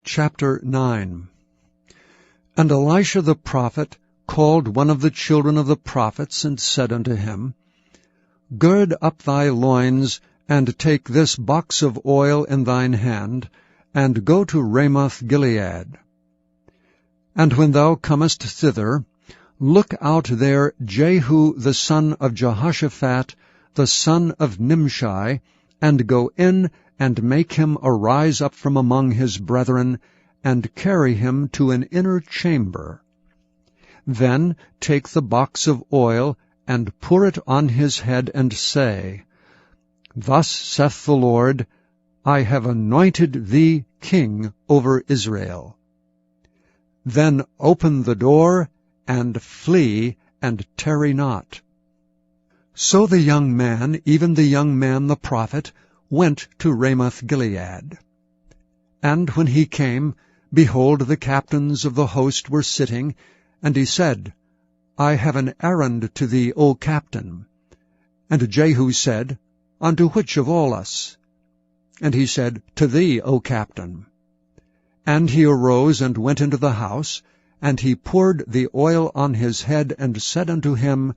Chapter 9. And Elisha the prophet called one of the children of the prophets, and said unto him, Gird up thy loins, and take this box of oil in thine hand, and go to Ramoth-Gilead. And when thou comest thither, look out there Jehu the son of Jehoshaphat, the son of Nimshi, and go in and make him arise up from among his brethren, and carry him to an inner chamber. Then take the box of oil, and pour it on his head, and say, Thus saith the Lord, I have anointed thee king over Israel. Then open the door, and flee, and tarry not. So the young man, even the young man the prophet, went to Ramoth-Gilead. And when he came, behold, the captains of the host were sitting, and he said, I have an errand to thee, O captain. And Jehu said, Unto which of all us? And he said, To thee, O captain. And he arose and went into the house, and he poured the oil on his head, and said unto him,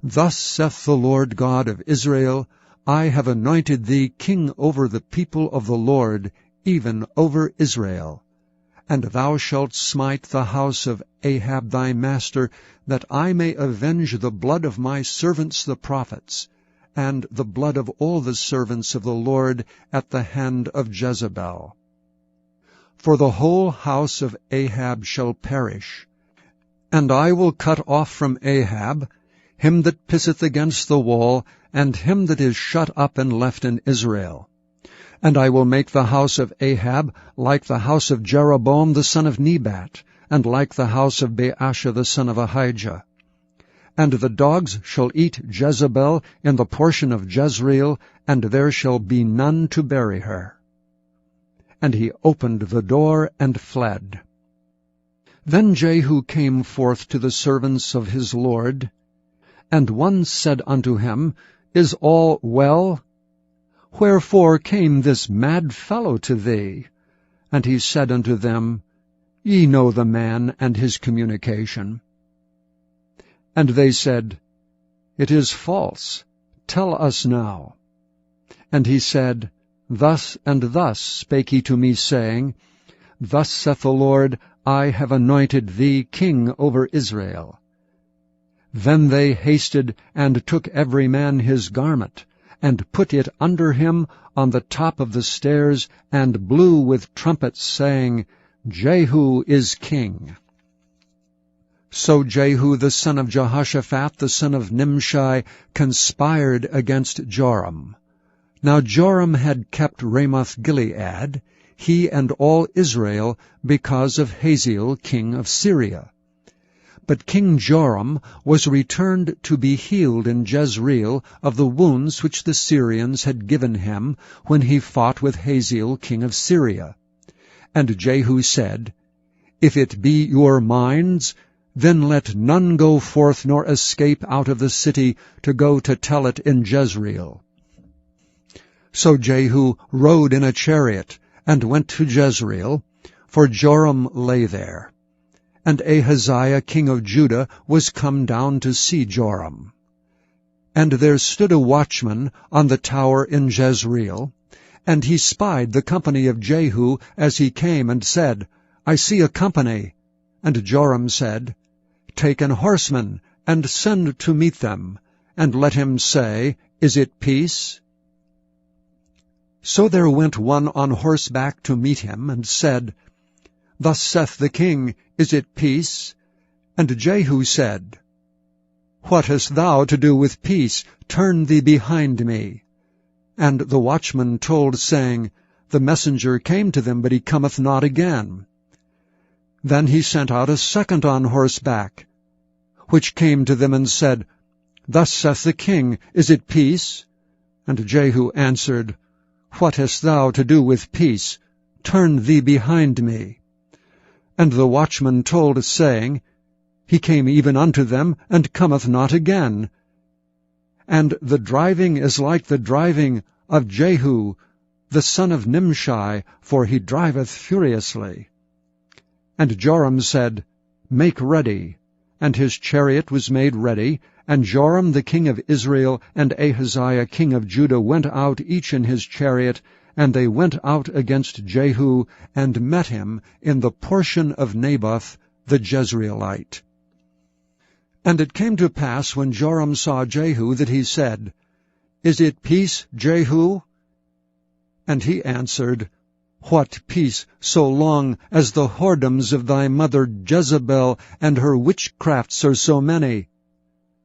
Thus saith the Lord God of Israel, I have anointed thee king over the people of the Lord, even over Israel. And thou shalt smite the house of Ahab thy master, that I may avenge the blood of my servants the prophets, and the blood of all the servants of the Lord at the hand of Jezebel. For the whole house of Ahab shall perish, and I will cut off from Ahab him that pisseth against the wall, and him that is shut up and left in Israel. And I will make the house of Ahab like the house of Jeroboam the son of Nebat, and like the house of Baasha the son of Ahijah. And the dogs shall eat Jezebel in the portion of Jezreel, and there shall be none to bury her. And he opened the door and fled. Then Jehu came forth to the servants of his Lord, and one said unto him, Is all well? Wherefore came this mad fellow to thee? And he said unto them, Ye know the man and his communication. And they said, It is false. Tell us now. And he said, Thus and thus spake he to me, saying, Thus saith the Lord, I have anointed thee king over Israel. Then they hasted, and took every man his garment, and put it under him on the top of the stairs, and blew with trumpets, saying, Jehu is king. So Jehu the son of Jehoshaphat, the son of Nimshi, conspired against Joram. Now Joram had kept Ramoth-Gilead, he and all Israel, because of Hazael king of Syria. But King Joram was returned to be healed in Jezreel of the wounds which the Syrians had given him when he fought with Hazael king of Syria. And Jehu said, If it be your minds, then let none go forth nor escape out of the city to go to tell it in Jezreel. So Jehu rode in a chariot, and went to Jezreel, for Joram lay there. And Ahaziah king of Judah was come down to see Joram. And there stood a watchman on the tower in Jezreel, and he spied the company of Jehu as he came, and said, I see a company. And Joram said, Take an horseman, and send to meet them, and let him say, Is it peace? So there went one on horseback to meet him, and said, Thus saith the king, Is it peace? And Jehu said, What hast thou to do with peace? Turn thee behind me. And the watchman told, saying, The messenger came to them, but he cometh not again. Then he sent out a second on horseback, which came to them and said, Thus saith the king, Is it peace? And Jehu answered, What hast thou to do with peace? Turn thee behind me. And the watchman told, saying, He came even unto them, and cometh not again. And the driving is like the driving of Jehu the son of Nimshi, for he driveth furiously. And Joram said, Make ready. And his chariot was made ready, and Joram the king of Israel and Ahaziah king of Judah went out each in his chariot, and they went out against Jehu, and met him in the portion of Naboth the Jezreelite. And it came to pass, when Joram saw Jehu, that he said, Is it peace, Jehu? And he answered, What peace, so long as the whoredoms of thy mother Jezebel and her witchcrafts are so many?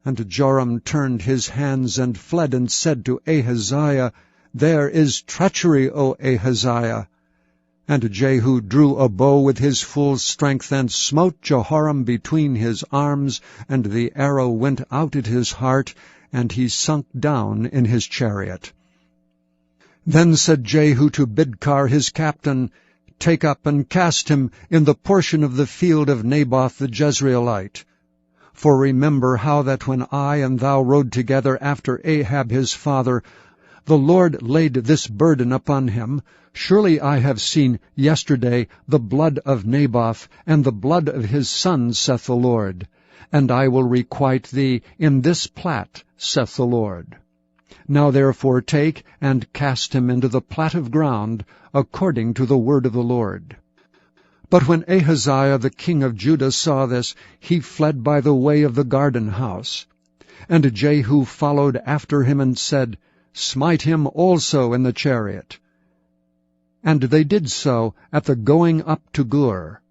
And Joram turned his hands and fled, and said to Ahaziah, There is treachery, O Ahaziah. And Jehu drew a bow with his full strength, and smote Jehoram between his arms, and the arrow went out at his heart, and he sunk down in his chariot. Then said Jehu to Bidkar his captain, Take up and cast him in the portion of the field of Naboth the Jezreelite. For remember how that when I and thou rode together after Ahab his father, the Lord laid this burden upon him. Surely I have seen yesterday the blood of Naboth, and the blood of his sons, saith the Lord. And I will requite thee in this plat, saith the Lord. Now therefore take and cast him into the plat of ground, according to the word of the Lord. But when Ahaziah the king of Judah saw this, he fled by the way of the garden house. And Jehu followed after him, and said, Smite him also in the chariot. And they did so at the going up to Gur,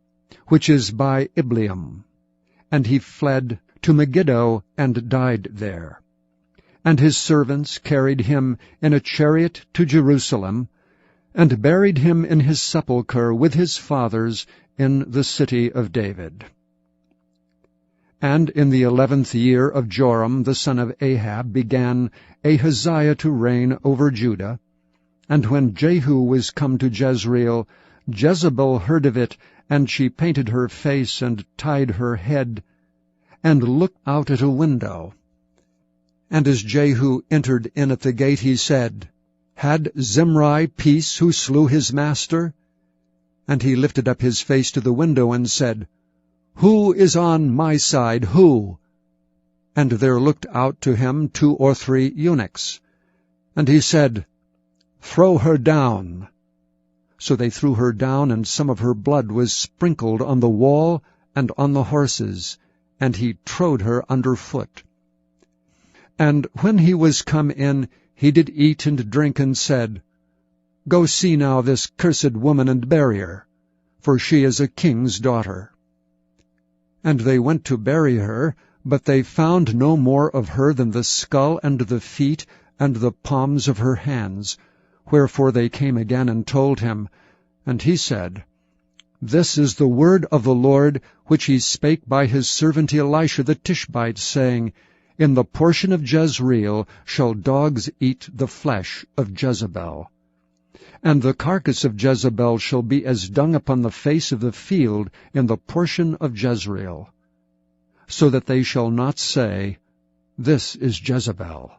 which is by Ibleam. And he fled to Megiddo, and died there. And his servants carried him in a chariot to Jerusalem, and buried him in his sepulchre with his fathers in the city of David. And in the 11th year of Joram the son of Ahab began Ahaziah to reign over Judah. And when Jehu was come to Jezreel, Jezebel heard of it, and she painted her face, and tied her head, and looked out at a window. And as Jehu entered in at the gate, he said, Had Zimri peace who slew his master? And he lifted up his face to the window, and said, Who is on my side, who? And there looked out to him 2 or 3 eunuchs. And he said, Throw her down. So they threw her down, and some of her blood was sprinkled on the wall and on the horses, and he trode her under foot. And when he was come in, he did eat and drink, and said, Go see now this cursed woman, and bury her, for she is a king's daughter. And they went to bury her, but they found no more of her than the skull and the feet and the palms of her hands. Wherefore they came again and told him. And he said, This is the word of the Lord, which he spake by his servant Elisha the Tishbite, saying, In the portion of Jezreel shall dogs eat the flesh of Jezebel. And the carcass of Jezebel shall be as dung upon the face of the field in the portion of Jezreel, so that they shall not say, This is Jezebel.